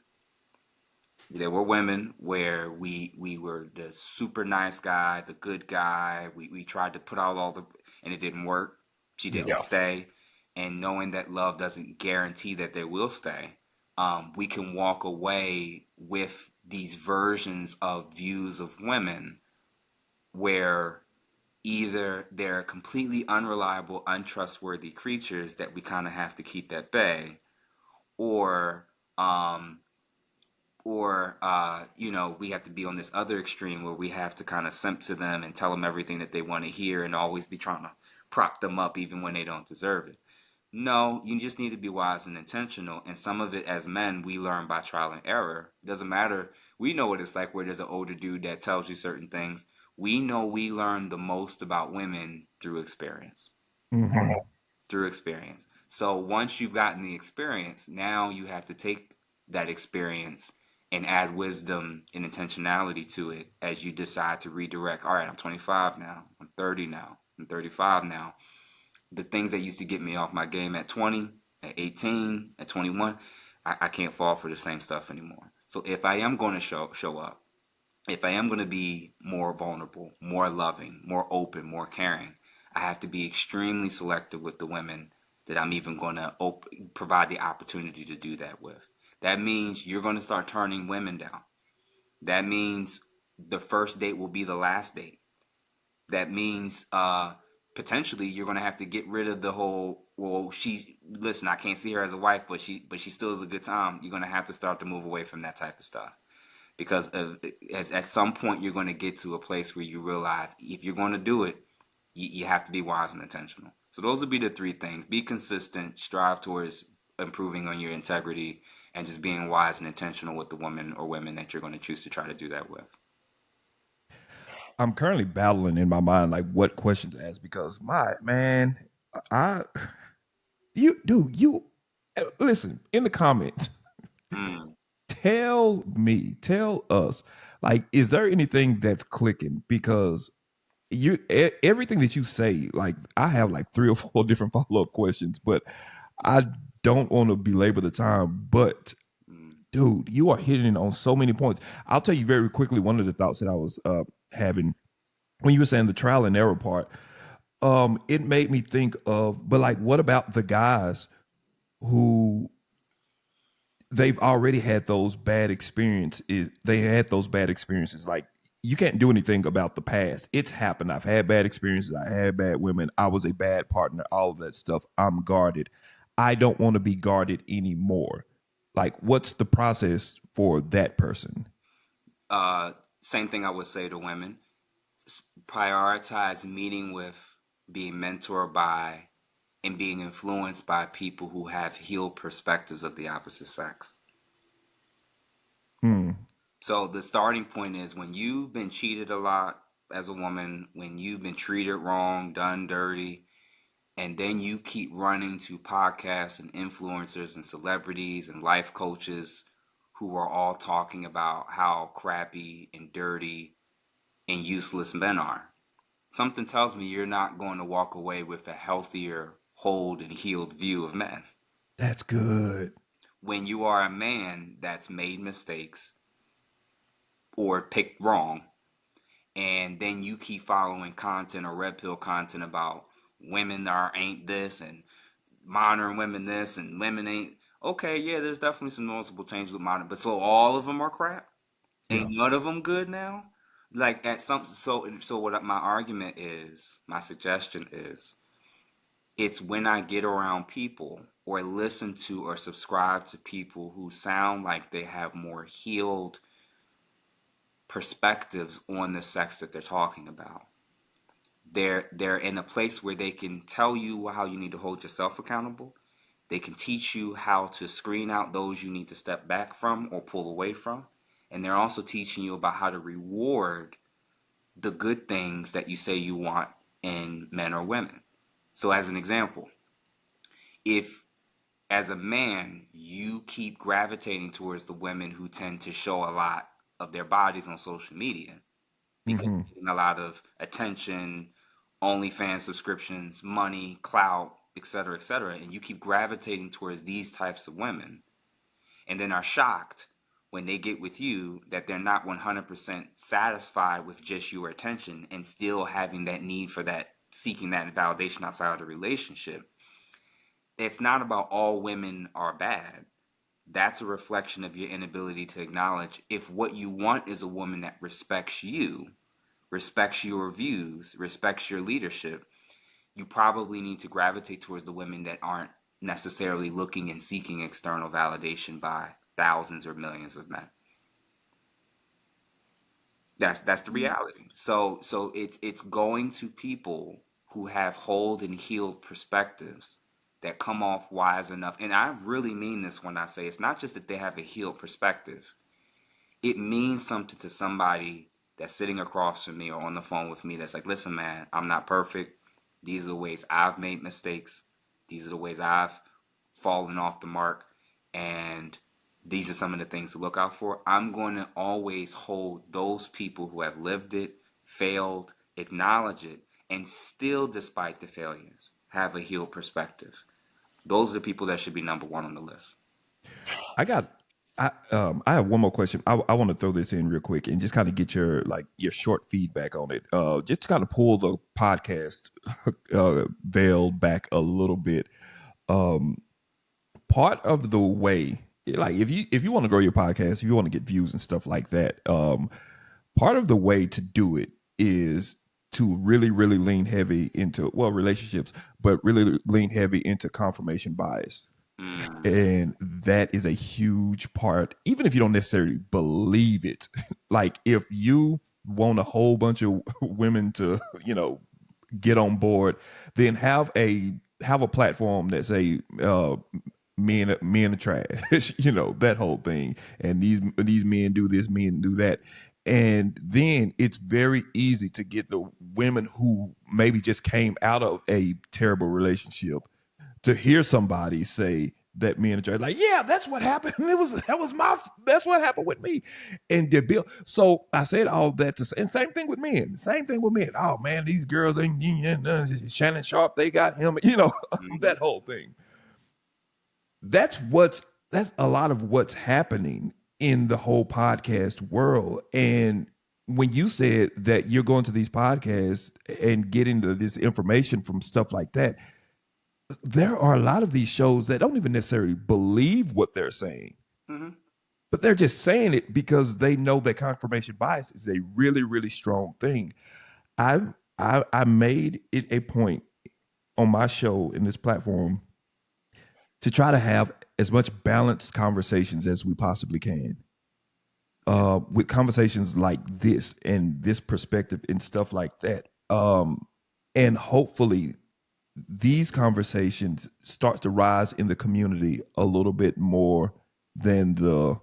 There were women where we were the super nice guy, the good guy. We tried to put out all the, and it didn't work. She Yeah. didn't Yeah. stay. And knowing that love doesn't guarantee that they will stay, we can walk away with these versions of views of women where either they're completely unreliable, untrustworthy creatures that we kind of have to keep at bay, or um, we have to be on this other extreme where we have to kind of simp to them and tell them everything that they want to hear and always be trying to prop them up even when they don't deserve it. No, you just need to be wise and intentional. And some of it, as men, we learn by trial and error. It doesn't matter. We know what it's like where there's an older dude that tells you certain things. We know we learn the most about women through experience. Mm-hmm. Through experience. So once you've gotten the experience, now you have to take that experience and add wisdom and intentionality to it as you decide to redirect. All right, I'm 25 now. I'm 30 now. I'm 35 now. The things that used to get me off my game at 20, at 18, at 21, I can't fall for the same stuff anymore. So if I am going to show up, if I am going to be more vulnerable, more loving, more open, more caring, I have to be extremely selective with the women that I'm even going to provide the opportunity to do that with. That means you're going to start turning women down. That means the first date will be the last date. That means potentially you're going to have to get rid of the whole, well, she, listen, I can't see her as a wife, but she still is a good time. You're going to have to start to move away from that type of stuff because at some point you're going to get to a place where you realize if you're going to do it, you have to be wise and intentional. So those would be the three things: be consistent, strive towards improving on your integrity, and just being wise and intentional with the woman or women that you're going to choose to try to do that with. I'm currently battling in my mind like what questions to ask because my man, I you dude, you listen in the comments. Mm, Tell us, like, is there anything that's clicking? Because everything that you say, like, I have like three or four different follow up questions, but I don't want to belabor the time. But mm. dude, you are hitting on so many points. I'll tell you very quickly one of the thoughts that I was having when you were saying the trial and error part. It made me think of, but like, what about the guys who they've already had those bad experiences. They had those bad experiences. Like you can't do anything about the past. It's happened. I've had bad experiences. I had bad women. I was a bad partner. All of that stuff. I'm guarded. I don't want to be guarded anymore. Like, what's the process for that person? Uh, Same thing I would say to women: prioritize meeting with, being mentored by, and being influenced by people who have healed perspectives of the opposite sex. Hmm. So the starting point is when you've been cheated a lot as a woman, when you've been treated wrong, done dirty, and then you keep running to podcasts and influencers and celebrities and life coaches who are all talking about how crappy and dirty and useless men are. Something tells me you're not going to walk away with a healthier, whole, and healed view of men. That's good. When you are a man that's made mistakes or picked wrong, and then you keep following content or red pill content about women are ain't this and modern women this and women ain't, okay, yeah, there's definitely some noticeable changes with modern, but so all of them are crap. Yeah. Ain't none of them good now. Like at some, so what my argument is, my suggestion is, it's when I get around people or listen to or subscribe to people who sound like they have more healed perspectives on the sex that they're talking about. They're in a place where they can tell you how you need to hold yourself accountable. They can teach you how to screen out those you need to step back from or pull away from. And they're also teaching you about how to reward the good things that you say you want in men or women. So as an example, if as a man you keep gravitating towards the women who tend to show a lot of their bodies on social media because Mm-hmm. they're getting a lot of attention, OnlyFans subscriptions, money, clout, et cetera, and you keep gravitating towards these types of women, and then are shocked when they get with you that they're not 100% satisfied with just your attention and still having that need for that, seeking that validation outside of the relationship. It's not about all women are bad. That's a reflection of your inability to acknowledge if what you want is a woman that respects you, respects your views, respects your leadership, you probably need to gravitate towards the women that aren't necessarily looking and seeking external validation by thousands or millions of men. That's the reality. So it's going to people who have hold and healed perspectives that come off wise enough. And I really mean this when I say it's not just that they have a healed perspective. It means something to somebody that's sitting across from me or on the phone with me that's like, listen, man, I'm not perfect. These are the ways I've made mistakes. These are the ways I've fallen off the mark. And these are some of the things to look out for. I'm going to always hold those people who have lived it, failed, acknowledge it, and still, despite the failures, have a healed perspective. Those are the people that should be number one on the list. I got. I have one more question. I want to throw this in real quick and just kind of get your your short feedback on it. Just to kind of pull the podcast veil back a little bit. Um, Part of the way, like if you want to grow your podcast, if you want to get views and stuff like that, part of the way to do it is to really lean heavy into, well, relationships, but really lean heavy into confirmation bias. Mm, And that is a huge part, even if you don't necessarily believe it. Like if you want a whole bunch of women to, get on board, then have a platform that say men are trash, that whole thing. And these men do this, men do that. And then it's very easy to get the women who maybe just came out of a terrible relationship to hear somebody say that men are trash. Like, yeah, that's what happened. That's what happened with me. And the bill. So I said all that to say, and same thing with men. Same thing with men. Oh man, these girls ain't Shannon Sharp. They got him. hmm That whole thing. That's a lot of what's happening in the whole podcast world. And when you said that you're going to these podcasts and getting this information from stuff like that, there are a lot of these shows that don't even necessarily believe what they're saying, hmm but they're just saying it because they know that confirmation bias is a really strong thing. I made it a point on my show in this platform to try to have as much balanced conversations as we possibly can. Yeah. With conversations like this and this perspective and stuff like that. And hopefully these conversations start to rise in the community a little bit more than the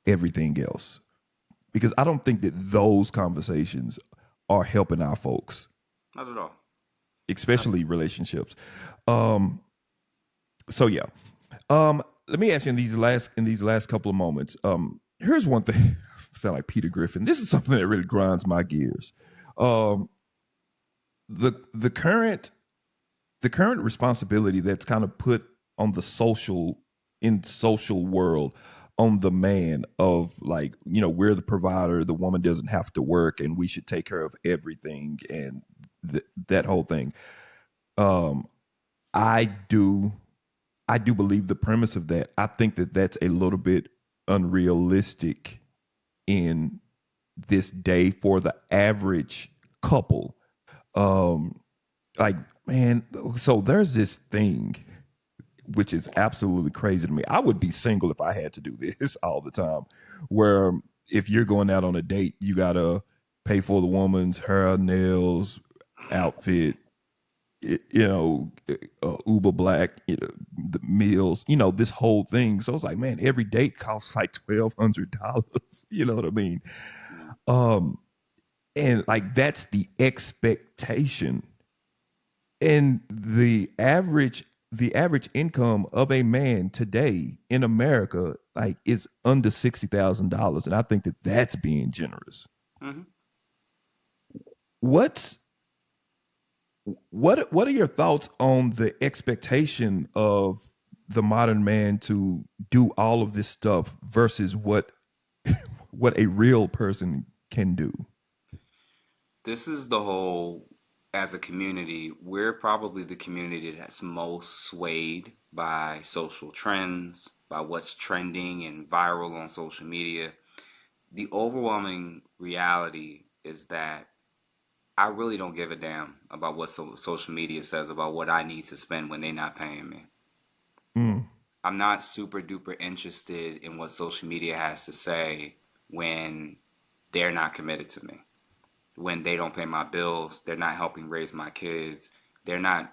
everything else. Because I don't think that those conversations are helping our folks, Not at all. Not especially relationships. Um, so yeah. Let me ask you in these last couple of moments. Here's one thing. I sound like Peter Griffin. This is something that really grinds my gears. Um, the current responsibility that's kind of put on the social world on the man of, like, we're the provider, the woman doesn't have to work and we should take care of everything, and that whole thing. um i do I do believe the premise of that. I think that that's a little bit unrealistic in this day for the average couple. Um, like, man, so there's this thing which is absolutely crazy to me. I would be single if I had to do this all the time, where if you're going out on a date, you gotta pay for the woman's hair, nails, outfit, Uber Black, the meals, this whole thing. So it's like, man, every date costs like $1,200. You know what I mean? mm, Um, and like that's the expectation, and the average income of a man today in America like is under $60,000, and I think that that's being generous. hmm What's what are your thoughts on the expectation of the modern man to do all of this stuff versus what a real person can do? This is the whole, as a community, we're probably the community that's most swayed by social trends, by what's trending and viral on social media. The overwhelming reality is that I really don't give a damn about what social media says about what I need to spend when they're not paying me. Mm, I'm not super duper interested in what social media has to say when they're not committed to me, when they don't pay my bills, they're not helping raise my kids, they're not.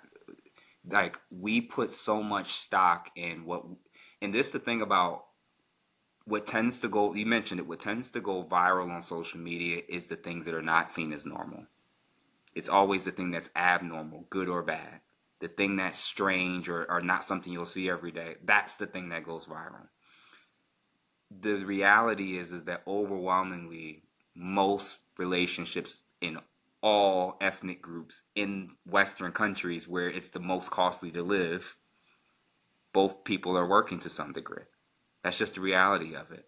Like we put so much stock in what, and this the thing about what tends to go, you mentioned it, what tends to go viral on social media is the things that are not seen as normal. It's always the thing that's abnormal, good or bad. The thing that's strange or not something you'll see every day. That's the thing that goes viral. The reality is that overwhelmingly most relationships in all ethnic groups in Western countries where it's the most costly to live, both people are working to some degree. That's just the reality of it.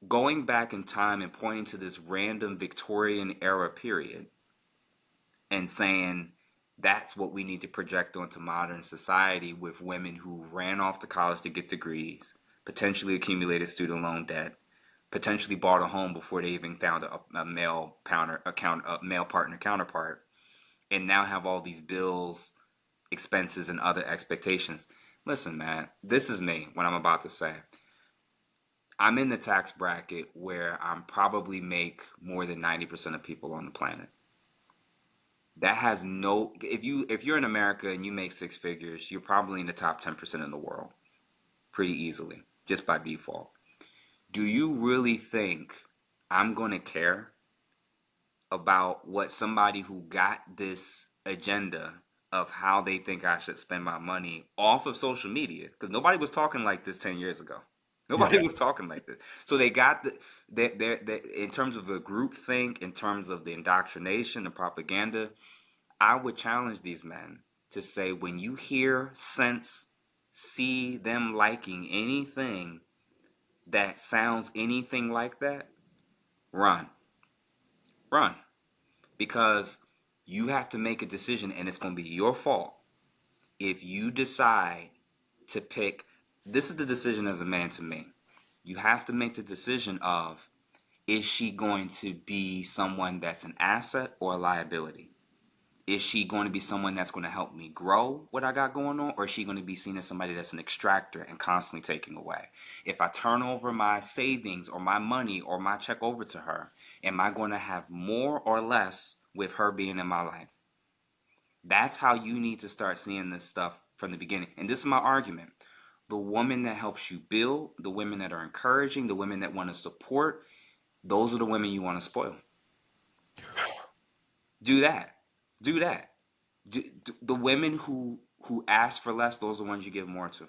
Going back in time and pointing to this random Victorian era period and saying that's what we need to project onto modern society with women who ran off to college to get degrees, potentially accumulated student loan debt, potentially bought a home before they even found a male partner counterpart, and now have all these bills, expenses, and other expectations. Listen, man, this is me. What I'm about to say. I'm in the tax bracket where I'm probably make more than 90% of people on the planet. That has no, if you're in America and you make six figures, you're probably in the top 10% in the world pretty easily, just by default. Do you really think I'm going to care about what somebody who got this agenda of how they think I should spend my money off of social media? Because nobody was talking like this 10 years ago. Yeah. Nobody was talking like this. So they got in terms of the group think, in terms of the indoctrination, the propaganda, I would challenge these men to say when you hear, sense, see them liking anything that sounds anything like that, run. Run. Because you have to make a decision and it's going to be your fault if you decide to pick. This is the decision as a man to me. You have to make the decision of, is she going to be someone that's an asset or a liability? Is she going to be someone that's going to help me grow what I got going on, or is she going to be seen as somebody that's an extractor and constantly taking away? If I turn over my savings or my money or my check over to her, am I going to have more or less with her being in my life? That's how you need to start seeing this stuff from the beginning. And this is my argument. The woman that helps you build, the women that are encouraging, the women that want to support, those are the women you want to spoil. Do that. Do that. The women who ask for less, those are the ones you give more to.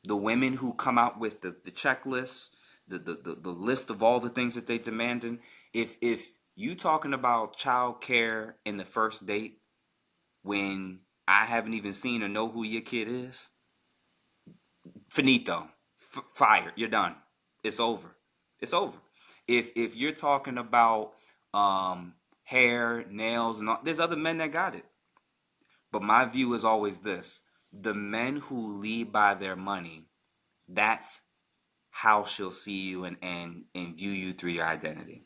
The women who come out with the checklist, the list of all the things that they demanding. If you talking about child care in the first date when I haven't even seen or know who your kid is, finito, fired. You're done. It's over. It's over. If you're talking about um, hair, nails, and all, there's other men that got it. But my view is always this: the men who lead by their money, that's how she'll see you and view you through your identity.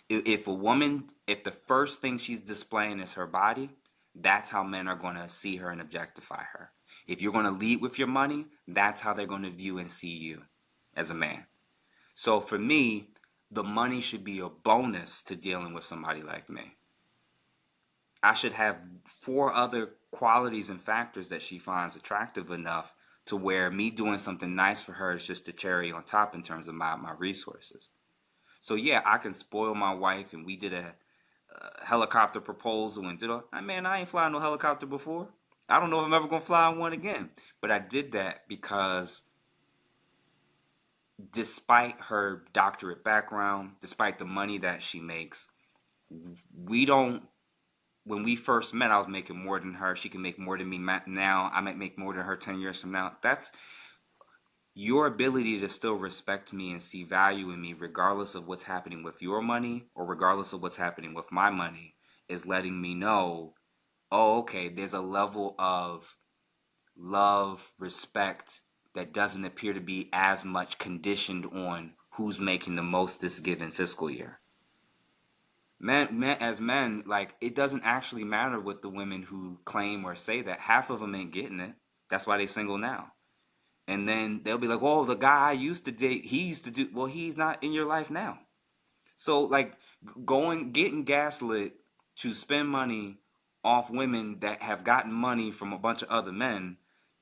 If a woman, if the first thing she's displaying is her body, that's how men are going to see her and objectify her. If you're going to lead with your money, that's how they're going to view and see you as a man. So for me, the money should be a bonus to dealing with somebody like me. I should have four other qualities and factors that she finds attractive enough to where me doing something nice for her is just the cherry on top in terms of my resources. So yeah, I can spoil my wife, and we did a helicopter proposal and did all. Man, I ain't flying no helicopter before. I don't know if I'm ever gonna fly on one again. But I did that because despite her doctorate background, despite the money that she makes, we don't. When we first met, I was making more than her. She can make more than me now. I might make more than her 10 years from now. That's your ability to still respect me and see value in me, regardless of what's happening with your money or regardless of what's happening with my money, is letting me know, oh, okay, there's a level of love, respect that doesn't appear to be as much conditioned on who's making the most this given fiscal year. As men, like it doesn't actually matter what the women who claim or say that. Half of them ain't getting it. That's why they single now. And then they'll be like, "Oh, the guy I used to date, he used to do." Well, he's not in your life now. So like getting gaslit to spend money off women that have gotten money from a bunch of other men,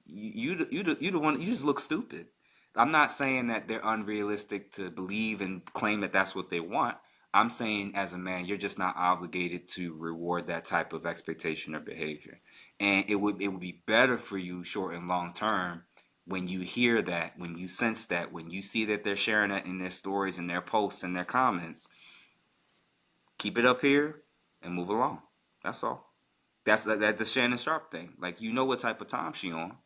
you the one, you just look stupid. I'm not saying that they're unrealistic to believe and claim that that's what they want. I'm saying as a man, you're just not obligated to reward that type of expectation or behavior. And it would be better for you short and long term when you hear that, when you sense that, when you see that they're sharing that in their stories and their posts and their comments, keep it up here and move along. That's all. That's the Shannon Sharp thing. Like, you know what type of time she on.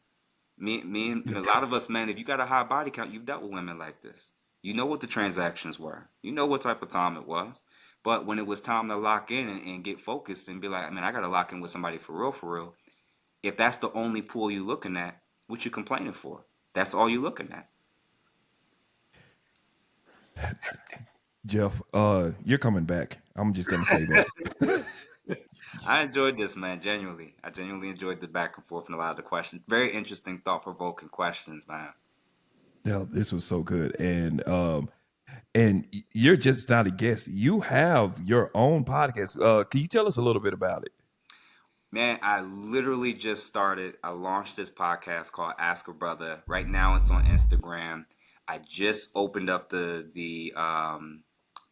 Me and Yeah. a lot of us men, if you got a high body count, you've dealt with women like this. You know what the transactions were. You know what type of time it was. But when it was time to lock in and get focused and be like, man, I got to lock in with somebody for real. If that's the only pool you looking at, what you complaining for? That's all you looking at. Jeff, you're coming back. I'm just gonna say that. I enjoyed this, man. Genuinely, I genuinely enjoyed the back and forth and a lot of the questions. Very interesting, thought provoking questions, man. Yeah, this was so good, and you're just not a guest. You have your own podcast. Can you tell us a little bit about it? Man, I literally just started. I launched this podcast called Ask a Brother. Right now, it's on Instagram. I just opened up the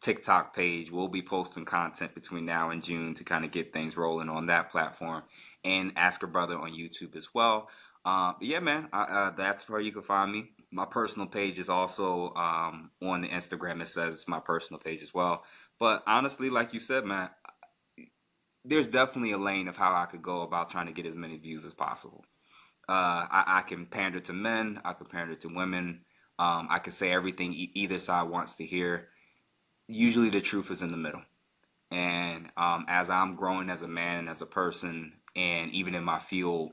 TikTok page. We'll be posting content between now and June to kind of get things rolling on that platform, and Ask a Brother on YouTube as well. But yeah, man, that's where you can find me. My personal page is also on the Instagram. It says it's my personal page as well. But honestly, like you said, man, there's definitely a lane of how I could go about trying to get as many views as possible. I can pander to men, I can pander to women. I can say everything either side wants to hear. Usually, the truth is in the middle. And as I'm growing as a man and as a person, and even in my field,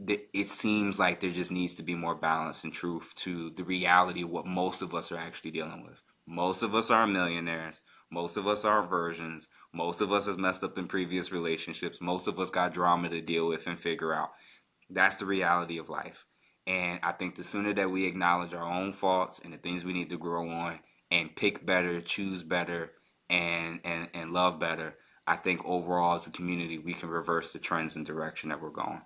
it seems like there just needs to be more balance and truth to the reality of what most of us are actually dealing with. Most of us are millionaires. Most of us are virgins. Most of us has messed up in previous relationships. Most of us got drama to deal with and figure out. That's the reality of life. And I think the sooner that we acknowledge our own faults and the things we need to grow on and pick better, choose better, and love better, I think overall as a community we can reverse the trends and direction that we're going.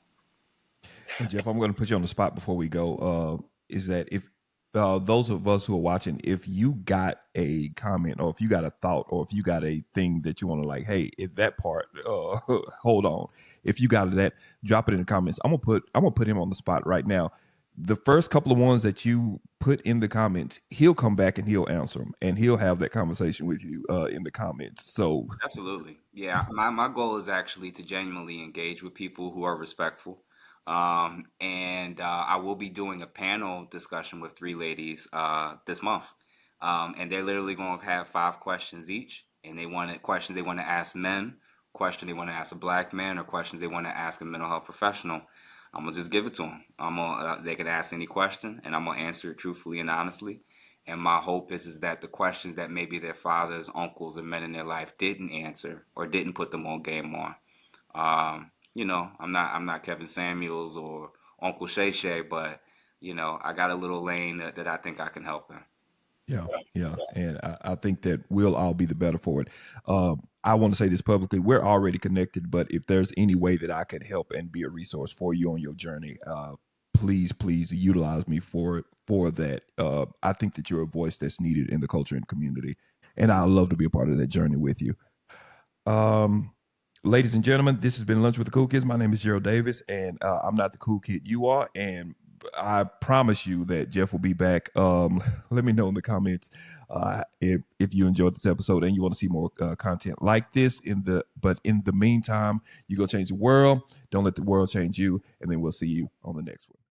And Jeff, I'm going to put you on the spot before we go. Is that if those of us who are watching, if you got a comment or if you got a thought or if you got a thing that you want to like, hey, if that part, hold on, if you got that, drop it in the comments. I'm gonna put him on the spot right now. The first couple of ones that you put in the comments, he'll come back and he'll answer them and he'll have that conversation with you in the comments. So Absolutely. Yeah, my goal is actually to genuinely engage with people who are respectful. And I will be doing a panel discussion with three ladies this month. And they're literally going to have five questions each. And they want questions they want to ask men, question they want to ask a black man, or questions they want to ask a mental health professional. I'm gonna just give it to them. They can ask any question, and I'm gonna answer it truthfully and honestly. And my hope is that the questions that maybe their fathers, uncles, and men in their life didn't answer or didn't put them on game on. I'm not Kevin Samuels or Uncle Shay Shay, but I got a little lane that I think I can help in. yeah, yeah, and I think that we'll all be the better for it. I want to say this publicly: we're already connected, but if there's any way that I could help and be a resource for you on your journey, please, please utilize me for that. I think that you're a voice that's needed in the culture and community, and I'd love to be a part of that journey with you. Um, Ladies and gentlemen, this has been Lunch with the Cool Kids. My name is Gerald Davis, and I'm not the cool kid you are. And I promise you that Jeff will be back. Let me know in the comments if you enjoyed this episode and you want to see more content like this. But in the meantime, you go change the world. Don't let the world change you, and then we'll see you on the next one.